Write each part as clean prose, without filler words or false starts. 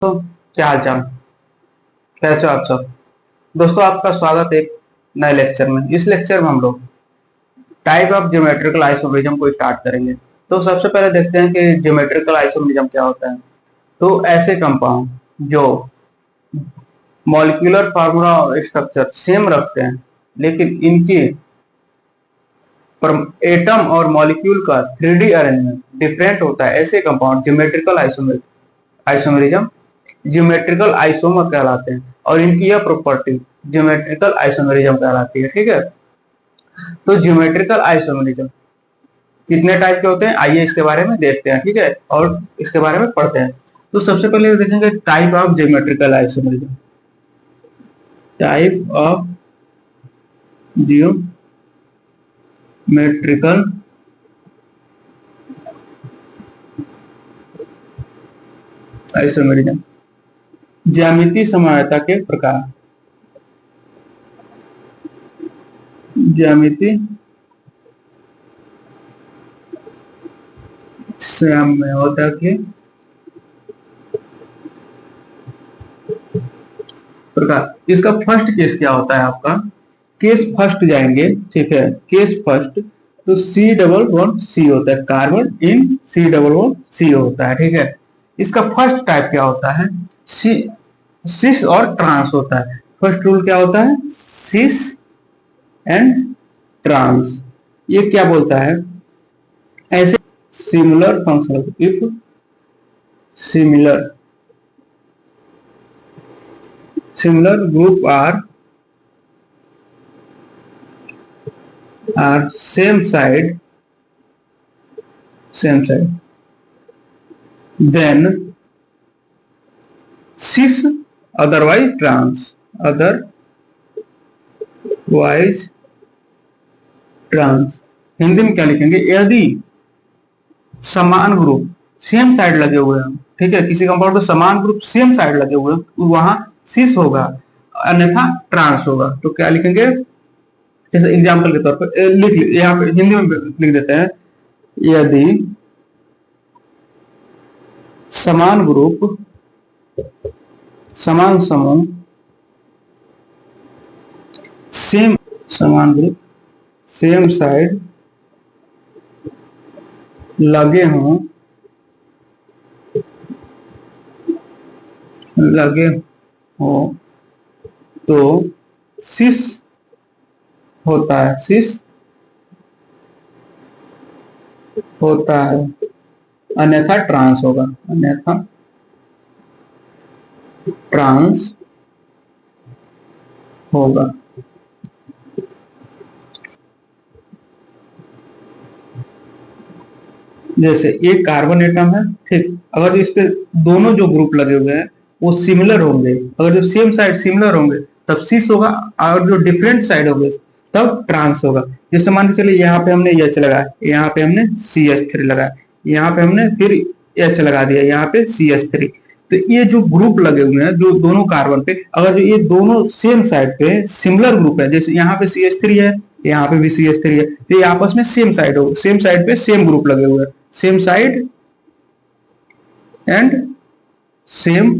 तो क्या हाल चाल, कैसे हो आप सब। दोस्तों, आपका स्वागत है एक नए लेक्चर में। इस लेक्चर में हम लोग टाइप ऑफ ज्योमेट्रिकल आइसोमेरिज्म को स्टार्ट करेंगे। तो सबसे पहले देखते हैं कि ज्योमेट्रिकल आइसोमेरिज्म क्या होता है। तो ऐसे कंपाउंड जो मॉलिक्यूलर फार्मूला और स्ट्रक्चर सेम रखते हैं, लेकिन इनके एटम और मॉलिक्यूल का 3D अरेंजमेंट डिफरेंट होता है, ऐसे compound geometrical isomerism geometrical isomer कहलाते हैं। और इनकी यह प्रॉपर्टी ज्योमेट्रिकल आइसोमेरिज्म कहलाती है। ठीक है, तो ज्योमेट्रिकल आइसोमेरिज्म कितने टाइप के होते हैं, आइए इसके बारे में देखते हैं। ठीक है, और इसके बारे में पढ़ते हैं। तो सबसे पहले देखेंगे type of geometrical isomerism. Type of geometrical isomerism, ज्यामितीय समरूपता के प्रकार। ज्यामितीय समरूपता के प्रकार। इसका फर्स्ट केस क्या होता है आपका, केस फर्स्ट जाएंगे। ठीक है, केस फर्स्ट तो C++C होता है, कार्बन इन C++CO होता है। ठीक है, इसका फर्स्ट टाइप क्या होता है, सिस और ट्रांस होता है। फर्स्ट रूल क्या होता है, सिस एंड ट्रांस। ये क्या बोलता है, ऐसे similar function, if similar group are same side, then cis, otherwise trans, Hindi में क्या लिखेंगे, यदि समान ग्रुप सेम साइड लगे हुए हैं। ठीक है, किसी कंपाउंड में समान ग्रुप सेम साइड लगे हुए हैं, वहां सिस होगा, अन्यथा ट्रांस होगा। तो क्या लिखेंगे, जैसे एग्जांपल के तौर पर लिख यहाँ पे हिंदी में लिख देते हैं, यदि समान ग्रुप, समान समूह, समान ग्रुप सेम साइड लगे हों, तो सिस होता है, अन्यथा ट्रांस होगा, जैसे एक कार्बन एटम है। ठीक, अगर इस पे दोनों जो ग्रुप लगे हुए हैं वो सिमिलर होंगे, अगर जो सेम साइड सिमिलर होंगे तब सिस होगा, और जो डिफरेंट साइड होंगे तब ट्रांस होगा। जैसे मान के चलिए यहाँ पे हमने H लगाया, यहाँ पे हमने CH3 लगाया, यहाँ पे हमने फिर H लगा दिया, यहाँ पे CH3। तो ये जो ग्रुप लगे हुए हैं जो दोनों कार्बन पे, अगर जो ये दोनों सेम साइड पे सिमिलर ग्रुप है, जैसे यहाँ पे CH3 है, यहाँ पे भी CH3 है, तो ये आपस में सेम साइड हो, सेम साइड पे सेम ग्रुप लगे हुए हैं, same side and same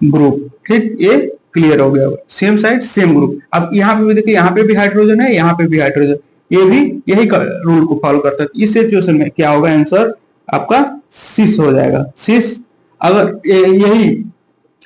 group. ठीक, ये क्लियर हो गया, सेम साइड सेम ग्रुप। अब यहाँ पे भी देखिए, यहाँ पे भी हाइड्रोजन है, यहाँ पे भी हाइड्रोजन, ये भी यही रूल को फॉलो करता है। इस सिचुएशन में क्या होगा, आंसर आपका सिस हो जाएगा। सिस, अगर यही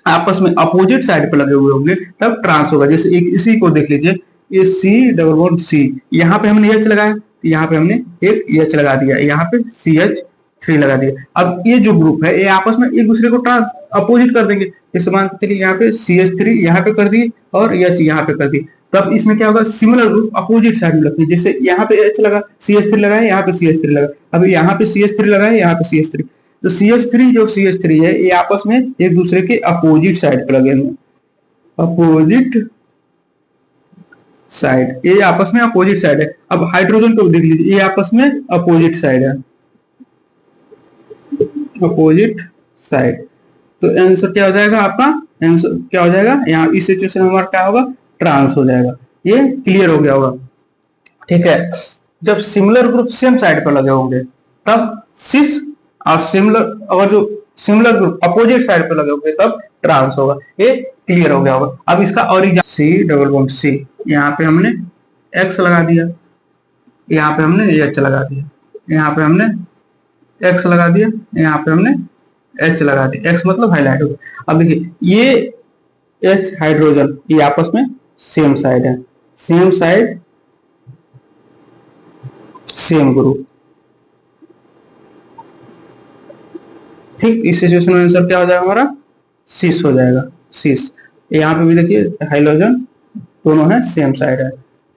आपस में अपोजिट साइड पे लगे हुए होंगे तब ट्रांस होगा। जैसे एक इसी को देख लीजिए, ये C++C, यहाँ पे हमने H लगाया, यहाँ पे हमने एक H लगा दिया, यहाँ पे CH3 लगा दिया। अब ये जो ग्रुप है ये आपस में एक दूसरे को ट्रांस अपोजिट कर देंगे। जैसे मान चलिए यहाँ पे CH3 यहाँ पे कर दी और H यहाँ पे कर दी, तब इसमें क्या होगा, सिमिलर ग्रुप अपोजिट साइड में लगती है। जैसे यहाँ पे H लगा, CH3 लगाया, यहाँ पे CH3 लगा, अभी यहाँ पे CH3 लगाया, यहाँ पे CH3, तो CH3 है ये आपस में एक दूसरे के अपोजिट साइड पे लगे हैं, अपोजिट साइड, ये आपस में अपोजिट साइड है। अब हाइड्रोजन को देख लीजिए, ये आपस में अपोजिट साइड है, अपोजिट साइड। तो आंसर क्या हो जाएगा आपका, आंसर क्या हो जाएगा, यहाँ इस सिचुएशन में हमारा क्या होगा, ट्रांस हो जाएगा। ये क्लियर हो गया होगा। ठीक है, जब सिमिलर ग्रुप सेम साइड पर लगे होंगे तब सिस और सिमिलर, अगर जो सिमिलर ग्रुप अपोजिट साइड पे लगे होंगे तब ट्रांस होगा। ये क्लियर हो गया होगा। अब इसका और सी डबल बॉन्ड सी, यहाँ पे हमने एक्स लगा दिया, यहाँ पे हमने एच लगा दिया, यहाँ पे हमने एक्स लगा दिया, यहाँ पे हमने एच लगा दिया। एक्स मतलब हाईलाइट हो गया। अब देखिए ये एच हाइड्रोजन ये आपस में सेम साइड है, सेम साइड सेम ग्रुप। ठीक, इस सिचुएशन में आंसर क्या हो जाएगा हमारा, सिस हो जाएगा, सिस। यहाँ पे भी देखिए हाइड्रोजन दोनों है सेम साइड है,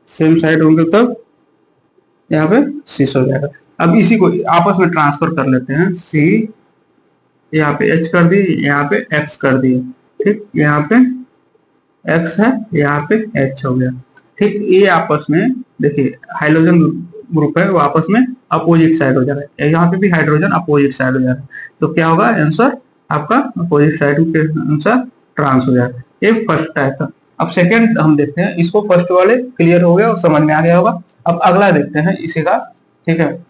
सेम साइड होंगे तब यहाँ पे सिस हो जाएगा। अब इसी को आपस में ट्रांसफर कर लेते हैं, सी यहाँ पे एच कर दिए, यहाँ पे एक्स कर दिए। ठीक, यहाँ पे एक्स है, यहाँ पे एच हो गया। ठीक, ये आपस में देखिए हाइड्रोजन ग्रुप है वो आपस में अपोजिट साइड हो जा रहा है, यहाँ पे भी हाइड्रोजन अपोजिट साइड हो जा रहा है, तो क्या होगा आंसर आपका अपोजिट साइड के आंसर ट्रांस हो जाएगा। ये फर्स्ट टाइप का। अब सेकेंड हम देखते हैं, इसको फर्स्ट वाले क्लियर हो गया और समझ में आ गया होगा। अब अगला देखते हैं इसी का। ठीक है,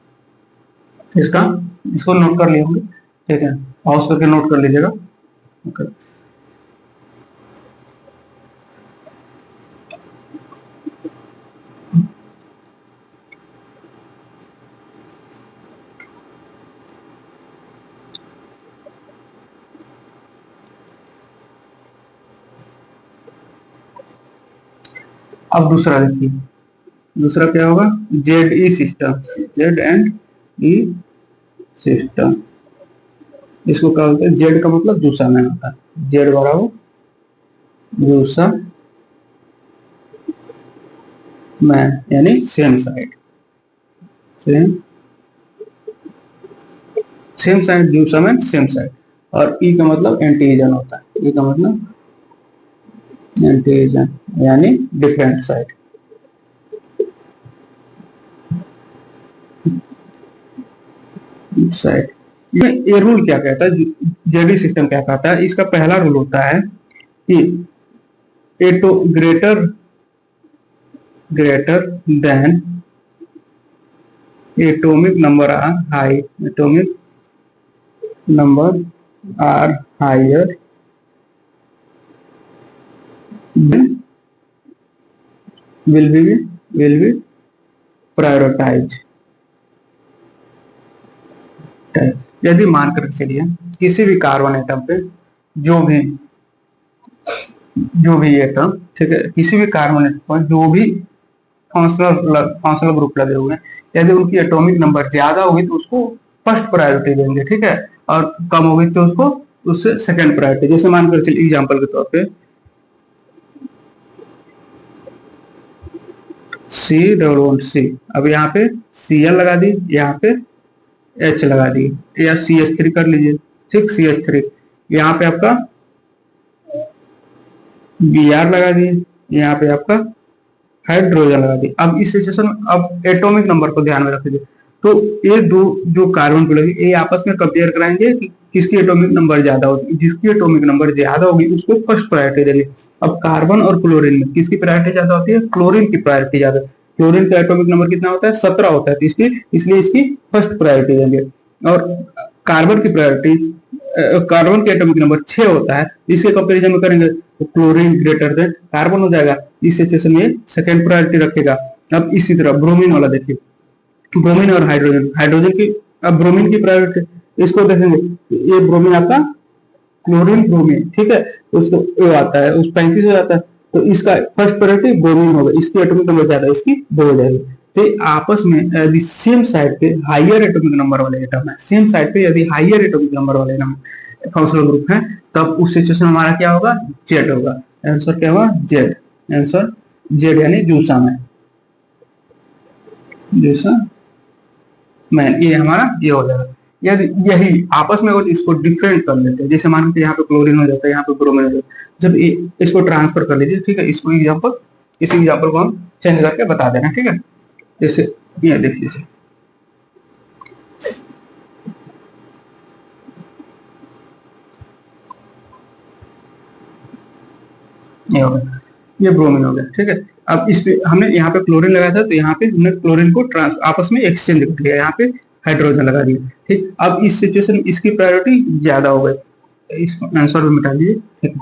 इसको नोट कर लिए होंगे। ठीक है, पॉज करके नोट कर लीजिएगा। ओके, अब दूसरा देखिए, दूसरा क्या होगा, Z E system, Z and E system. इसको क्या बोलते हैं, जेड का मतलब दूसरा मैन होता है, जेड बराबर दूसरा मैन यानी सेम साइड, सेम साइड दूसरा मैन सेम साइड। और ई का मतलब एंटीजन होता है, ई का मतलब एंटीजन यानी डिफरेंट साइड। साइड ये रूल क्या कहता है, जेडी सिस्टम क्या कहता है, इसका पहला रूल होता है कि एटो greater than atomic number are high, atomic number are higher will be prioritized। यदि मान कर चलिए किसी भी कार्बन एटम पे जो भी एटम, ठीक है, किसी भी कार्बन एटम पर जो भी फंक्शनल ग्रुप लगे हुए हैं, यदि उनकी एटॉमिक नंबर ज्यादा होगी तो उसको फर्स्ट प्रायोरिटी देंगे। ठीक है, और कम होगी तो उसको उससे सेकंड प्रायोरिटी। जैसे मानकर चलिए एग्जांपल के तौर पे सी डबल बॉन्ड सी, अब यहाँ पे Cl लगा दी, यहाँ पे H लगा दी, या CH3 कर लीजिए। ठीक, CH3 यहाँ पे आपका Br लगा दिए, यहाँ पे आपका हाइड्रोजन लगा दी। अब इस सिचुएशन में अब एटॉमिक नंबर को ध्यान में रखिए, तो ये दो जो कार्बन पे लगे ये आपस में कंपेयर कराएंगे कि किसकी एटॉमिक नंबर ज्यादा होगी। जिसकी एटॉमिक नंबर ज्यादा होगी उसको फर्स्ट प्रायोरिटी देंगे। अब कार्बन और क्लोरीन में किसकी प्रायोरिटी ज्यादा होती है, क्लोरीन की प्रायोरिटी ज्यादा। क्लोरीन का एटॉमिक नंबर कितना होता है, 17 होता है, तो इसलिए इसकी फर्स्ट प्रायोरिटी देंगे। और कार्बन की प्रायोरिटी, कार्बन के एटॉमिक नंबर 6 होता है, इसके कंपेरिजन में करेंगे तो क्लोरीन ग्रेटर देन कार्बन हो जाएगा। इस सिचुएशन में सेकंड प्रायोरिटी रखेगा। अब इसी तरह ब्रोमीन वाला देखिए, ब्रोमीन और हाइड्रोजन की, अब ब्रोमीन की प्रायोरिटी इसको देखेंगे, ये ब्रोमीन आपका क्लोरीन ब्रोमीन, ठीक है, उसको ये आता है उस 35 हो जाता है, तो इसका फर्स्ट प्रायोरिटी ब्रोमीन होगा, इसकी एटॉमिक नंबर ज्यादा, इसकी 2 हो जाएगी। तो आपस में यदि सेम साइड पे हाइयर एटॉमिक नंबर वाले एटम है, सेम साइड पे यदि हाइयर एटॉमिक नंबर वाले फंक्शनल ग्रुप है, तब उस सिचुएशन हमारा क्या होगा, जेड होगा। आंसर क्या होगा, जेड। आंसर जेड यानी जूसा मैन, जूसा मैन, ये हमारा ये हो जाएगा। यदि यही आपस में अगर इसको डिफरेंट कर लेते हैं, जैसे मान लीजिए यहाँ पे क्लोरीन हो जाता है, यहाँ पे ब्रोमीन हो जाता है, जब इसको ट्रांसफर कर लीजिए, ठीक है, इसको एग्जांपल, इसी एग्जांपल को हम चेंज करके बता देना, ठीक है। जैसे ये देख लीजिए, ये हो गया, ये ब्रोमीन हो गया, ठीक है। अब इस पे हमने यहाँ पे क्लोरीन लगाया था, तो यहाँ पे हमने क्लोरीन को आपस में एक्सचेंज कर लिया, यहाँ पे हाइड्रोजन लगा दिया। ठीक, अब इस सिचुएशन में इसकी प्रायोरिटी ज्यादा हो गई, इसको आंसर में मिटा दीजिए। ठीक,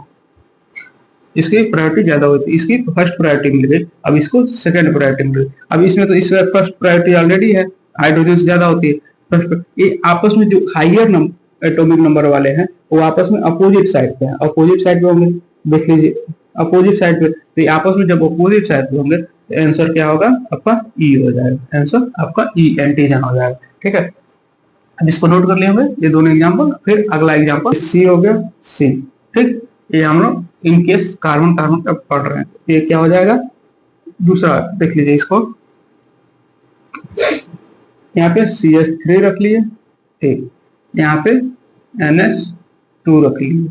इसकी प्रायोरिटी ज्यादा होती है, इसकी फर्स्ट प्रायोरिटी मिल गई, अब इसको सेकंड प्रायोरिटी मिल गई। अब इसमें तो इसका फर्स्ट प्रायोरिटी ऑलरेडी है, हाइड्रोजन से ज्यादा होती है। फर्स्ट ये आपस में जो हाइयर एटॉमिक नंबर वाले हैं वो आपस में अपोजिट साइड पे हैं, अपोजिट साइड पे होंगे। देख लीजिए अपोजिट साइड पे, तो ये आपस में जब अपोजिट साइड पे होंगे तो आंसर क्या होगा आपका ई हो जाएगा, आंसर आपका ई एंटीजन हो जाएगा। ठीक है, अब इसको नोट कर लिए होंगे ये दोनों एग्जांपल। फिर अगला एग्जांपल सी हो गया, सी। ठीक, ये हम लोग इन केस कार्बन कार्बन का पढ़ रहे हैं, ये क्या हो जाएगा। दूसरा देख लीजिए इसको, यहाँ पे CH3 रख लिए। ठीक, यहाँ पे NH2 रख लिए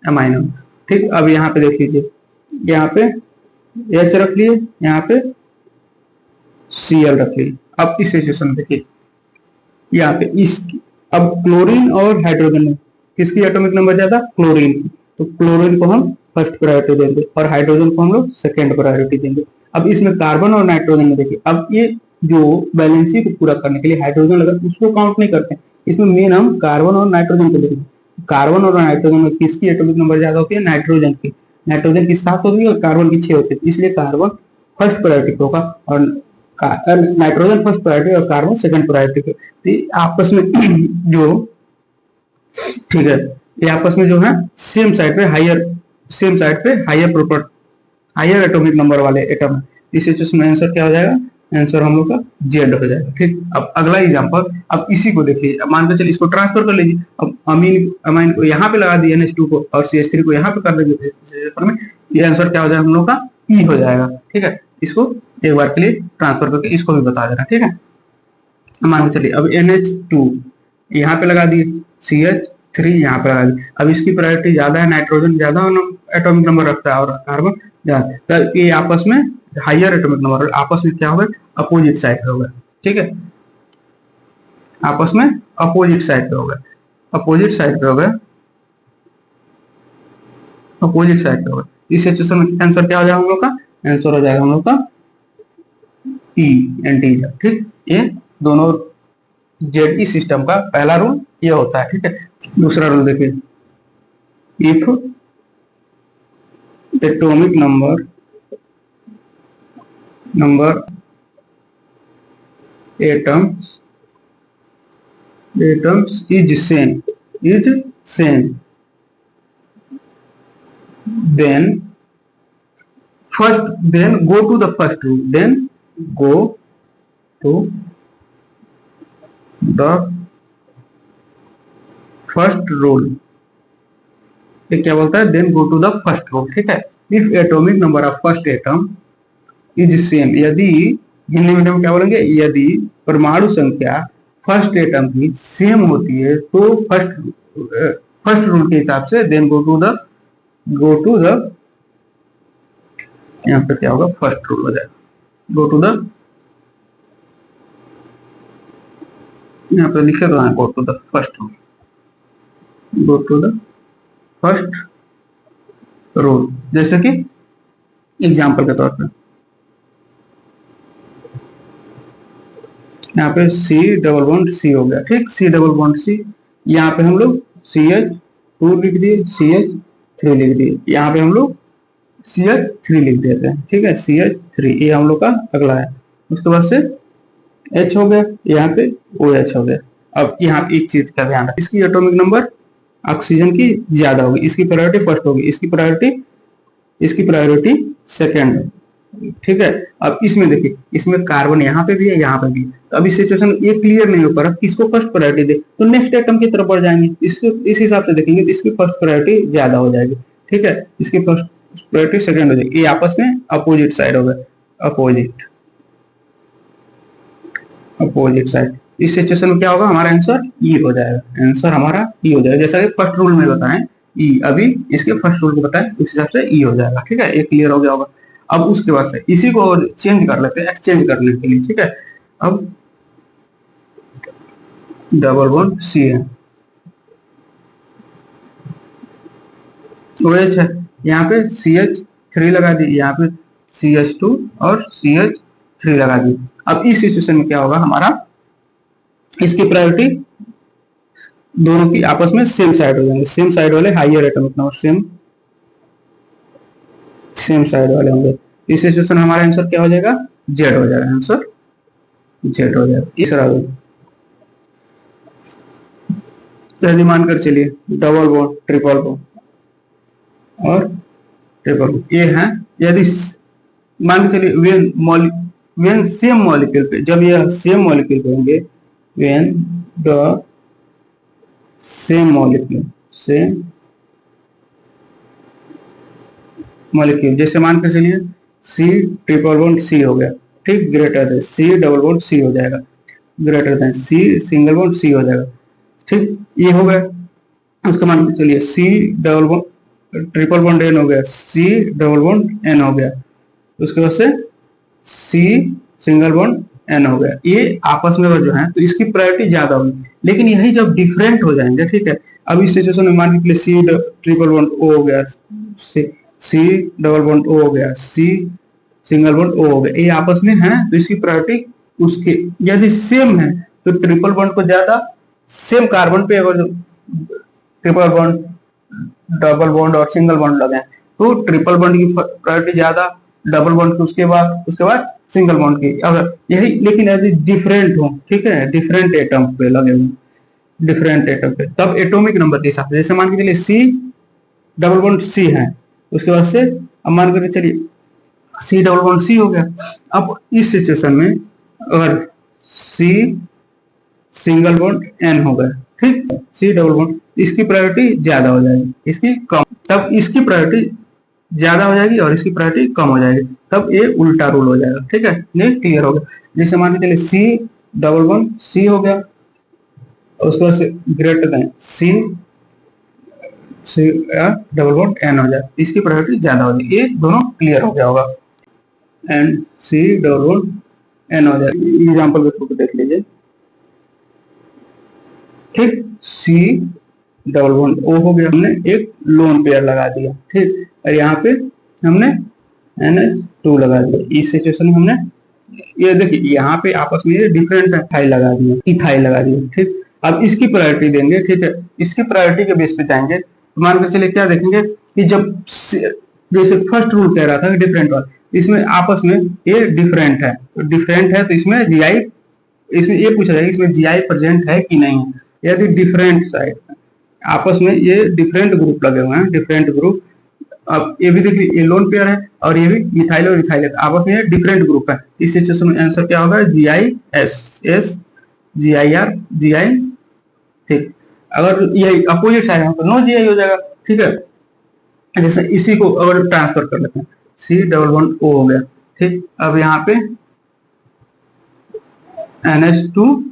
अमाइनो। ठीक, अब यहाँ पे देख लीजिए, यहाँ पे H रख लिए, यहाँ पे Cl रख लिए। अब इस सिचुएशन देखिए, यहाँ पे इस अब क्लोरीन और हाइड्रोजन में किसकी एटॉमिक नंबर ज्यादा, क्लोरीन की, तो क्लोरीन को हम फर्स्ट प्रायोरिटी देंगे और हाइड्रोजन को हम लोग सेकेंड प्रायोरिटी देंगे। अब इसमें कार्बन और नाइट्रोजन में देखिए, अब ये जो बैलेंसी को पूरा करने के लिए हाइड्रोजन लगा, उसको काउंट नहीं करते, इसमें मेन हम कार्बन और नाइट्रोजन को देखेंगे। कार्बन और नाइट्रोजन में किसकी एटॉमिक नंबर ज्यादा होती है, नाइट्रोजन की। नाइट्रोजन की 7 होती है और कार्बन की 6 होती है, इसलिए कार्बन फर्स्ट प्रायोरिटी होगा और नाइट्रोजन फर्स्ट प्रायोरिटी और कार्बन सेकंड प्रायोरिटी पे। तो आपस में जो, ठीक है, ये आपस में जो है सेम साइड पे higher property, higher atomic number वाले एटम है। इस सिचुएशन में आंसर क्या हो जाएगा, आंसर हम लोग का जेड हो जाएगा। ठीक, अब अगला एग्जांपल, अब इसी को देखिए, अब मान के चलिए इसको ट्रांसफर कर लीजिए। अब अमीन को यहाँ पे लगा दिया NH2 को और CH3 को यहाँ पे कर देंगे, ये आंसर क्या हो जाएगा हम लोग का ई हो जाएगा। ठीक है, इसको एक बार के लिए ट्रांसफर करके इसको भी बता देना। ठीक है, मान के चलिए अब NH2 यहाँ पे लगा दिए, CH3 यहाँ पे लगा दिए। अब इसकी प्रायोरिटी ज्यादा है, नाइट्रोजन ज्यादा एटॉमिक नंबर रखता है और कार्बन ज्यादा, तो ये आपस में हायर एटॉमिक नंबर आपस में क्या होगा, अपोजिट साइड पे होगा। ठीक है, आपस में अपोजिट साइड पे होगा, अपोजिट साइड पे होगा, अपोजिट साइड पे होगा। इस सिचुएशन में आंसर क्या हो जाएगा हम लोग का, आंसर हो जाएगा हम लोग का ई एंटीजर। ठीक, ये दोनों जेड सिस्टम का पहला रूल ये होता है। ठीक है, दूसरा रूल देखिए, if atomic number atoms is same, then go to the first rule, then go to the first rule। ये क्या बोलता है, then go to the first rule। ठीक है, if atomic number of first atom is same, यदि Hindi medium क्या बोलेंगे, यदि परमाणु संख्या फर्स्ट एटम की सेम होती है तो फर्स्ट रूल के हिसाब से देन गो टू द यहाँ पे क्या होगा, फर्स्ट रूल हो जाएगा, गो टू द, यहाँ पे लिखे तो go to the first rule, go to the first rule. जैसे कि एग्जाम्पल के तौर पे यहाँ पे C डबल बॉन्ड C हो गया। ठीक, C डबल बॉन्ड C, यहाँ पे हम लोग CH2 लिख दिए, CH3 लिख दिए, यहाँ पे हम लोग CH3 लिख देते हैं। ठीक है, CH3 ये हम लोग का अगला है। उसके बाद से H हो गया, यहाँ पे OH हो गया। अब यहाँ पे एक चीज का ध्यान रखना, इसकी एटॉमिक नंबर ऑक्सीजन की ज्यादा होगी, इसकी प्रायोरिटी फर्स्ट होगी, इसकी प्रायोरिटी सेकेंड। ठीक है, अब इसमें देखिए, इसमें कार्बन यहाँ पे भी है, यहाँ पे भी है। तो अब इस सिचुएशन में ये क्लियर नहीं हो पा रहा किसको फर्स्ट प्रायोरिटी दे, तो नेक्स्ट एटम की तरफ बढ़ जाएंगे, इसको इस हिसाब से देखेंगे तो इसकी फर्स्ट प्रायोरिटी ज्यादा हो जाएगी। ठीक है, इसकी फर्स्ट प्रायोरिटी सेकंड हो जाएगी, ये आपस में अपोजिट साइड हो गया, अपोजिट साइड। इस सिचुएशन में क्या होगा, हमारा आंसर ई हो जाएगा, आंसर हमारा ई हो जाएगा। जैसा कि फर्स्ट रूल में बताएं ई, अभी इसके फर्स्ट रूल को बताएं उस हिसाब से ई हो जाएगा। ठीक है, ये क्लियर हो गया होगा। अब उसके बाद से इसी को चेंज कर लेते हैं, एक्सचेंज करने के लिए। ठीक है, अब डबल बॉन्ड C है, OH है, यहाँ पे CH3 लगा दी, यहाँ पे CH2 और CH3 लगा दी। अब इस सिचुएशन में क्या होगा, हमारा इसकी प्रायोरिटी दोनों की आपस में सेम साइड हो जाएंगे, सेम साइड वाले higher atomic number, same side वाले होंगे। इस सिचुएशन में हमारा आंसर क्या हो जाएगा, जेड हो जाएगा, आंसर जेड हो जाएगा। तीसरा यदि मानकर चलिए डबल बॉन्ड, ट्रिपल बॉन्ड और ट्रिपल बॉन्ड ये है, यदि मान के चलिए वेन सेम मॉलिक्यूल पे, जब यह सेम मॉलिक्यूल पे होंगे, वेन द सेम मॉलिक्यूल, जैसे मान के चलिए सी ट्रिपल बॉन्ड सी हो गया, ठीक, ग्रेटर है सी डबल बॉन्ड सी हो जाएगा, greater than c single bond c हो जाएगा, ठीक, ये हो गया। उसका मान के चलिए C double bond triple bond N हो गया, सी डबल बॉन्ड एन हो गया, उसके बाद से सी सिंगल बॉन्ड एन हो गया। ये आपस में जो है तो इसकी प्रायोरिटी ज्यादा होगी, लेकिन यही जब डिफरेंट हो जाएंगे, ठीक है, अब इस सिचुएशन में मान के सी ट्रिपल बॉन्ड ओ हो गया, सी डबल बॉन्ड ओ हो गया, सी सिंगल बॉन्ड ओ हो गया, ये आपस में है तो इसकी प्रायोरिटी उसके, यदि सेम है तो ट्रिपल बॉन्ड को ज्यादा, सेम कार्बन पे अगर ट्रिपल बॉन्ड, डबल बॉन्ड और सिंगल बॉन्ड लगे तो ट्रिपल बॉन्ड की प्रायोरिटी ज्यादा, डबल बॉन्ड की उसके बाद सिंगल बॉन्ड की, अगर यही, लेकिन यदि डिफरेंट हो, ठीक है, डिफरेंट एटम पे लगे हुए, डिफरेंट एटम पे, तब एटॉमिक नंबर के हिसाब से, जैसे मान के चलिए सी डबल बॉन्ड सी है, उसके बाद से अब मान कर चलिए सी डबल बॉन्ड सी हो गया। अब इस सिचुएशन में अगर सी सिंगल बॉन्ड एन हो गया, ठीक, सी डबल बॉन्ड, इसकी प्रायोरिटी ज्यादा हो जाएगी, इसकी कम, तब इसकी प्रायोरिटी ज्यादा हो जाएगी और इसकी प्रायोरिटी कम हो जाएगी, तब ये उल्टा रूल हो जाएगा, ठीक है, ये क्लियर हो गया। जैसे मान के चलिए सी डबल बॉन्ड सी हो गया, उसके बाद से ग्रेटर देन सी सी डबल बॉन्ड एन हो जाए, इसकी प्रायोरिटी ज्यादा हो जाएगी, ये दोनों क्लियर हो गया होगा, and c double bond N हो जाए। एग्जाम्पल के थ्रू देख लीजिए, ठीक, सी डबल बॉन्ड ओ हो गया, हमने एक लोन पेयर लगा दिया, ठीक, और यहाँ पे हमने NH2 लगा दिया, इस सिचुएशन में हमने ये देखिए यहाँ पे आपस में ये डिफरेंट इथाइल लगा दिया, इथाइल लगा दिया, ठीक, अब इसकी प्रायोरिटी देंगे, ठीक है, इसकी प्रायोरिटी के बेस पे जाएंगे, तो मान के चलिए क्या देखेंगे कि जब जैसे फर्स्ट रूल कह रहा था डिफरेंट वाला, इसमें आपस में ये डिफरेंट है, तो इसमें जीआई, इसमें ये पूछा जाएगा इसमें जीआई प्रेजेंट है कि नहीं है, यदि डिफरेंट साइड आपस में ये डिफरेंट ग्रुप लगे हुए हैं, डिफरेंट ग्रुप, अब ये भी देखिए ये लोन पेयर है और ये भी इथाइल और इथाइल आपस में डिफरेंट ग्रुप है, इस सिचुएशन में आंसर क्या होगा, जीआई एस एस जीआईआर जीआई, ठीक, अगर ये अपोजिट साइड है तो नो जीआई हो जाएगा, ठीक है, जैसे इसी को अगर ट्रांसफर कर लेते हैं, सी डबल बॉन्ड ओ हो गया, ठीक, अब यहाँ पे NH2,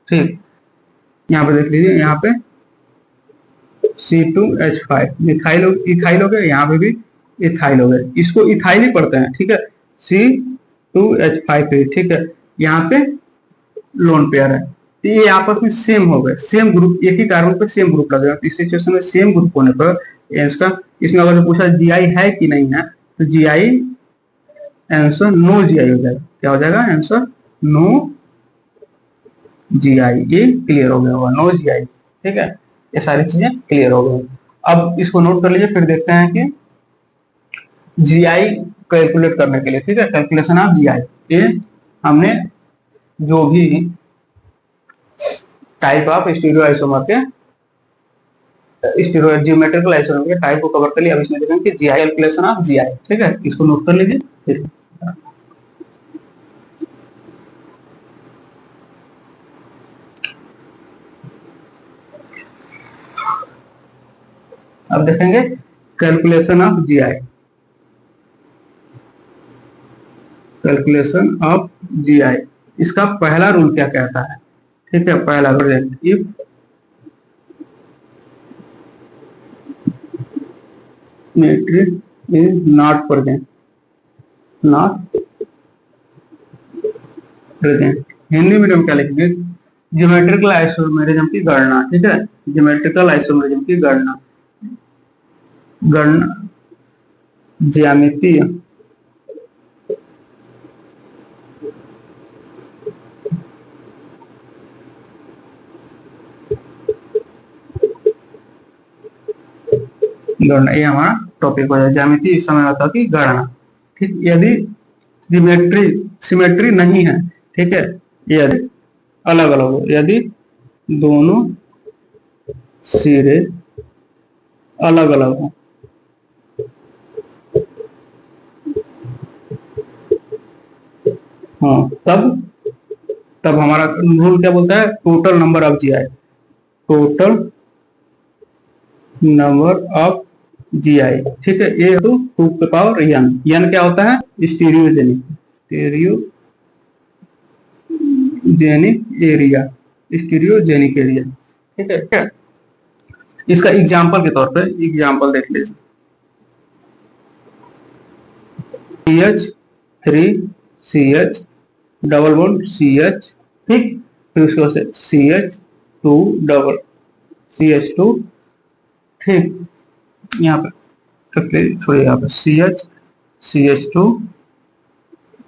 ठीक, यहाँ पे देख लीजिए, यहाँ पे C2H5 मिथाइल इथाइल हो गया, यहाँ पे भी इथाइल हो गया, इसको इथाइल ही पढ़ते हैं, ठीक है, C2H5 ठीक है, यहाँ पे लोन पेयर है, तो ये आपस में सेम हो गए, सेम ग्रुप, एक ही कार्बन पे सेम ग्रुप लगेगा, इस सिचुएशन में सेम ग्रुप होने पर इसका, इसमें अगर पूछा जीआई है कि नहीं है, तो जीआई आंसर नो जीआई हो जाएगा, क्या हो जाएगा आंसर, नो जीआई, ये क्लियर हो गया होगा, नो जीआई, ठीक है, ये सारी चीजें क्लियर हो गई। अब इसको नोट कर लीजिए, फिर देखते हैं कि जीआई कैलकुलेट करने के लिए, ठीक है, कैलकुलेशन ऑफ जीआई, ये हमने जो भी टाइप ऑफ स्टीरियो आइसोमर के स्टीरियो ज्योमेट्रिकल आइसोमर के टाइप को कवर कर लिया, अब इसमें देखेंगे कि जीआई कैलकुलेशन ऑफ जीआई, ठीक है, इसको नोट कर लीजिए, ठीक। अब देखेंगे calculation of GI, calculation of GI, इसका पहला रूल क्या कहता है, ठीक है, पहला rule, if matrix is not present, not present, Hindi में हम क्या लिखेंगे, ज्योमेट्रिकल आइसोमेरिज्म की गणना, ठीक है, ज्योमेट्रिकल आइसोमेरिज्म की गणना, गणना ज्यामितीय गणना, ये हमारा टॉपिक हो जाए। ज्यामिति इस समय आता की गणना। ठीक, यदि सिमेट्री सिमेट्री नहीं है, ठीक है, यदि अलग अलग हो, यदि दोनों सिरे अलग अलग हो, हाँ, तब तब हमारा रूल क्या बोलता है, total number of GI, total number of GI, ठीक है, ये तो 2 के पावर n। n क्या होता है, stereogenic, stereogenic area, stereogenic area, ठीक है क्या। इसका एग्जांपल के तौर पे एग्जांपल देख लीजिए, CH3 CH double bond CH, ठीक, फिर उसके बाद से CH2 डबल CH2, ठीक, यहाँ पे छोड़िए, यहाँ पे CH2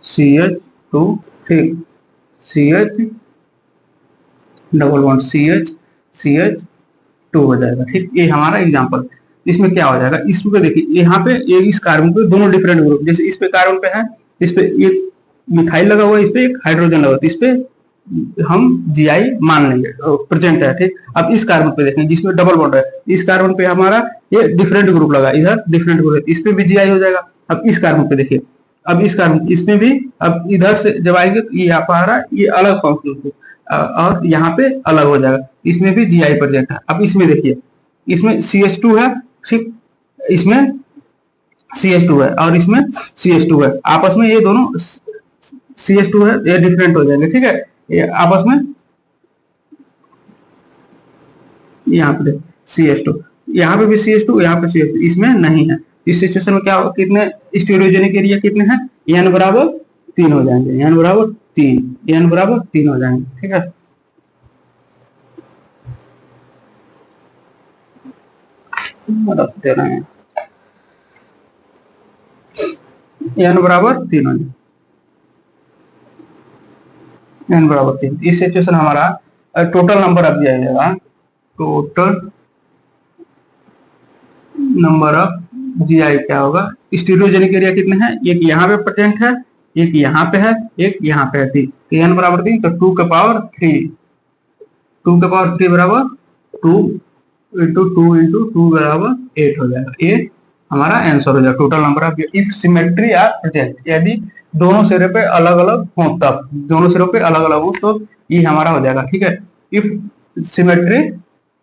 CH2, ठीक, CH डबल बॉन्ड CH2 हो जाएगा। ठीक, ये हमारा एग्जांपल। इसमें क्या हो जाएगा, इसमें देखिए यहाँ पे ये इस कार्बन पे दोनों डिफरेंट ग्रुप, जैसे इस पे कार्बन पे है, इस पे एक मिथाइल लगा हुआ है, इस पे एक हाइड्रोजन लगा हुआ है, इस पे हम जीआई मान लेंगे, प्रेजेंट है। ठीक, अब इस कार्बन पे देखें जिसमें डबल बॉन्ड है, इस कार्बन पे हमारा ये डिफरेंट ग्रुप लगा, इधर डिफरेंट ग्रुप है, इस पे भी जीआई हो जाएगा। अब इस कार्बन पे देखिए, अब इस कार्बन इसमें भी, अब इधर से जब आएंगे तो ये यहाँ पर ये अलग फॉर्म और यहाँ पे अलग हो जाएगा, इसमें भी जीआई प्रेजेंट है। अब इसमें देखिए, इसमें CH2 है, ठीक, इसमें CH2 है और इसमें CH2 है, आपस में ये दोनों CH2 है, ये डिफरेंट हो जाएंगे, ठीक है, ये आपस में, यहाँ पे CH2, यहाँ पे भी CH2, यहाँ पे CH2, इसमें नहीं है। इस सिचुएशन में क्या होगा, कितने स्टीरियोजेनिक एरिया कितने हैं, n बराबर 3 हो जाएंगे, n बराबर 3, n बराबर 3 हो जाएंगे, ठीक है। रख दे रहे हैं, n बराबर 3 हो जाए, n बराबर 3। इस सिचुएशन हमारा टोटल नंबर ऑफ जाएगा, टोटल नंबर ऑफ जीआई क्या होगा, स्टीरियोजेनिक एरिया कितने हैं, एक यहाँ पे प्रेजेंट है, एक यहाँ पे है, एक यहाँ पे है, ठीक, तो n बराबर 3, तो 2 के पावर 3, 2 के पावर 3 बराबर 2 इंटू 2 इंटू 2 बराबर 8 हो जाएगा। ये हमारा आंसर हो जाएगा, total number of if symmetry are present, यदि दोनों सिरे पे अलग अलग हो, तब दोनों सिरों पे अलग अलग हो तो ये हमारा हो जाएगा, ठीक है। इफ सिमेट्री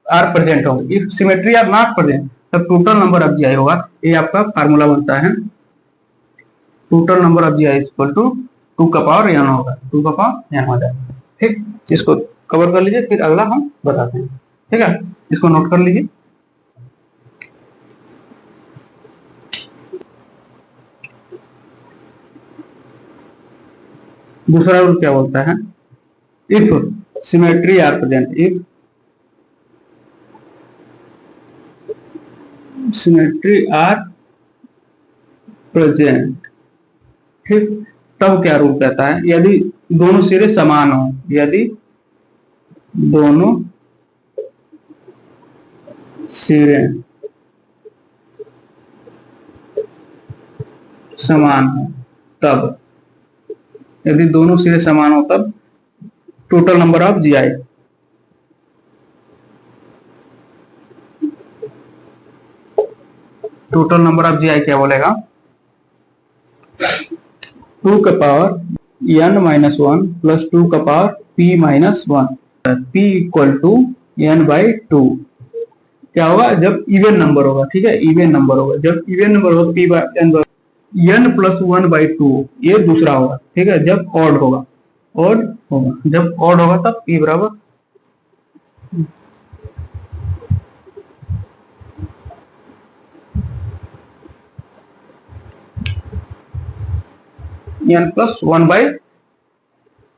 आर प्रेजेंट होंगे, if symmetry are not present, तब टोटल नंबर ऑफ जीआई होगा। ये आपका फार्मूला बनता है, total number of GI equal to 2 का पावर n होगा, 2 का पावर n हो जाएगा। ठीक, इसको कवर कर लीजिए, फिर अगला हम बताते हैं, ठीक है, इसको नोट कर लीजिए। दूसरा रूल क्या बोलता है, if symmetry are present, if symmetry are present, ठीक, तब क्या रूल कहता है, यदि दोनों सिरे समान हो, यदि दोनों सिरे समान हो, तब, यदि दोनों सिरे समान हो तब total number of GI, total number of GI क्या बोलेगा, 2 का पावर n माइनस 1 प्लस 2 का power p minus 1, p equal to n by 2। क्या होगा, जब इवन नंबर होगा, ठीक है, इवन नंबर होगा, जब इवन नंबर होगा p by n plus 1 by 2, ये दूसरा होगा, ठीक है। जब ऑड होगा, ऑड होगा, जब ऑड होगा तब p बराबर n प्लस 1 बाई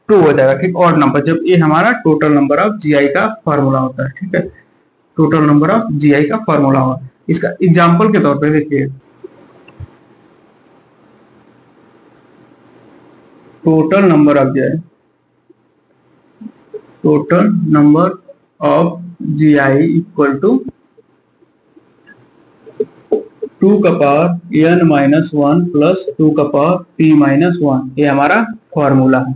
2 हो जाएगा, ठीक, ऑड नंबर, जब ये हमारा टोटल नंबर ऑफ जीआई का फॉर्मूला होता है, ठीक है, टोटल नंबर ऑफ जीआई का फॉर्मूला होगा। इसका एग्जांपल के तौर पे देखिए, total number of GI, total number of GI equal to two का power n minus one plus two का पावर p माइनस वन, ये हमारा फॉर्मूला है।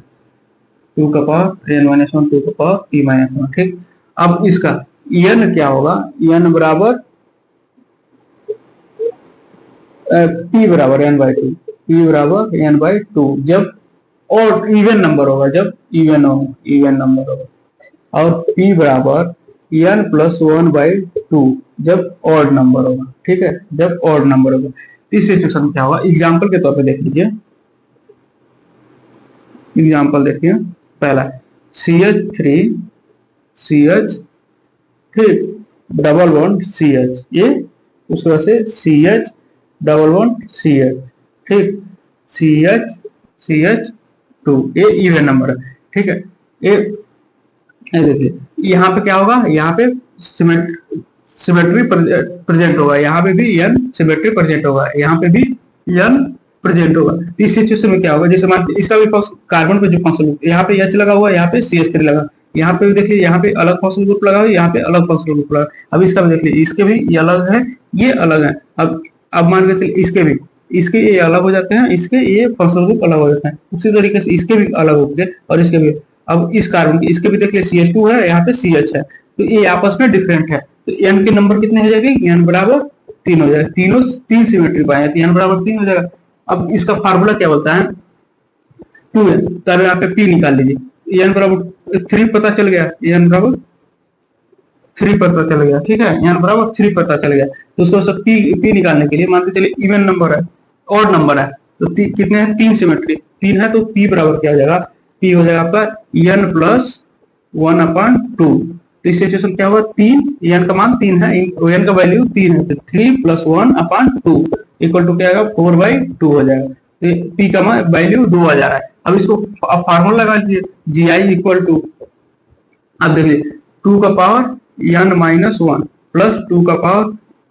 टू का power n minus one, two का पावर p माइनस वन, ठीक। अब इसका n क्या होगा, n बराबर p बराबर n बाई टू, p बराबर n बाई टू, जब और इवन नंबर होगा, जब इवन नंबर होगा, और p बराबर n plus one by two जब ऑड नंबर होगा, ठीक है, जब ऑड नंबर होगा। इस सिचुएशन में क्या होगा, एग्जाम्पल के तौर पे देख लीजिए। एग्जाम्पल देखिए, पहला CH3 CH, ठीक, डबल बॉन्ड CH, ये उसके बाद से CH डबल बॉन्ड CH, ठीक, CH CH2, ये इवन नंबर है, ठीक है। ये देखिए यहाँ पे क्या होगा, यहाँ पे सिमेट्री प्रेजेंट होगा, यहाँ पे भी n सिमेट्री प्रेजेंट होगा, यहाँ पे भी n प्रेजेंट होगा। इस सिचुएशन में क्या होगा, जैसे मान इसका भी कार्बन पे जो फंक्शनल ग्रुप, यहाँ पे H लगा हुआ है, यहाँ पे CH3 लगा, यहाँ पे भी देखिए, यहाँ पे अलग फंक्शनल ग्रुप लगा हुआ है, यहाँ पे अलग फंक्शनल ग्रुप लगा। अब इसका भी देखिए, इसके भी ये अलग है, ये अलग है। अब मान के चलिए इसके भी, इसके ये अलग हो जाते हैं, इसके ये फंक्शनल ग्रुप अलग हो जाते हैं, उसी तरीके से इसके भी अलग हो गए और इसके भी। अब इस कार्बन की, इसके भी देखिए CH2 है, यहाँ पे CH है, तो ये आपस में डिफरेंट है, तो n के नंबर कितने हो जाएंगे, n बराबर 3 हो जाएगा, तीनों 3 सिमेट्री पाए तो n बराबर 3 हो जाएगा। अब इसका फार्मूला क्या बोलता है, 2 है, तो अब यहाँ पे p निकाल लीजिए, n बराबर 3 पता चल गया, n बराबर 3 पता चल गया, ठीक है, n बराबर 3 पता चल गया। तो उसको सब p निकालने के लिए मानते चलिए इवन नंबर है, ऑड नंबर है, तो कितने हैं, 3 सिमेट्री, 3 है, तो p बराबर क्या हो जाएगा, p हो जाएगा आपका n प्लस 1/2। तो इस सिचुएशन क्या हुआ, 3, n का मान 3 है, n का वैल्यू 3 है, तो 3 प्लस 1/2 इक्वल टू क्या आएगा, 4/2 हो जाएगा। तो p का मान वैल्यू 2 आ जा रहा है। अब इसको आप फार्मूला लगा लीजिए, gi इक्वल टू, अब देखिए 2 का power n minus one plus 2 का पावर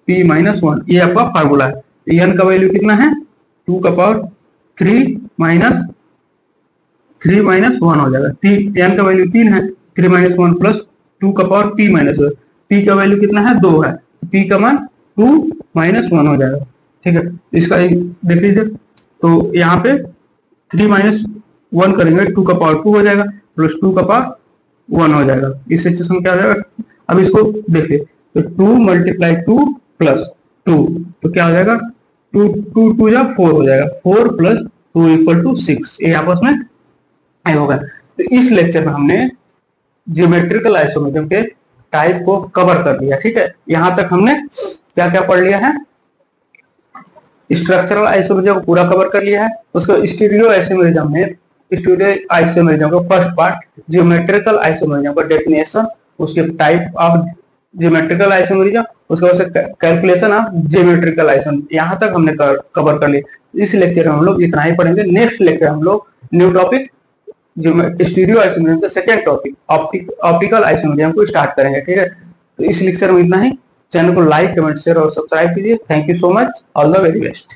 p माइनस वन, ये आपका फार्मूला है। n का वैल्यू कितना है, 2 का पावर 3 माइनस 1 हो जाएगा, n का वैल्यू 3 है, 3 माइनस 1 प्लस 2 का पावर p माइनस 1, p का वैल्यू कितना है, 2 है, p का मान 2 माइनस 1 हो जाएगा, ठीक है। इसका देख लीजिए, तो यहाँ पे 3 माइनस 1 करेंगे, 2 का पावर 2 हो जाएगा, प्लस 2 का पावर 1 हो जाएगा। इस सिचुएशन क्या हो जाएगा, अब इसको देखिए, तो 2 मल्टीप्लाई 2 प्लस 2, तो क्या हो जाएगा, 2 या 4 हो जाएगा, 4 प्लस 2 इक्वल टू 6, ये आपस में होगा। तो इस लेक्चर में हमने ज्योमेट्रिकल आइसोमेरिज्म के टाइप को कवर कर लिया, ठीक है। यहां तक हमने क्या क्या पढ़ लिया है, स्ट्रक्चरल आइसोमेरिज्म को पूरा कवर कर लिया है। उसको स्टीरियो आइसोमेरिज्म में, स्टीरियो आइसोमेरिज्म का फर्स्ट पार्ट ज्योमेट्रिकल आइसोमेरिज्म का डेफिनेशन, उसके टाइप ऑफ ज्योमेट्रिकल आइसोमेरिज्म, उसके बाद से कैलकुलेशन ऑफ ज्योमेट्रिकल आइसोमेरिज्म, यहां तक हमने कवर कर लिया। इस लेक्चर में हम लोग इतना ही पढ़ेंगे। नेक्स्ट लेक्चर हम लोग न्यू टॉपिक स्टीरियो आइसोमेरिज्म का सेकंड टॉपिक ऑप्टिकल आइसोमेरिज्म को स्टार्ट करेंगे, ठीक है। तो इस लेक्चर में इतना ही। चैनल को लाइक, कमेंट, शेयर और सब्सक्राइब कीजिए। Thank you so much, all the very best.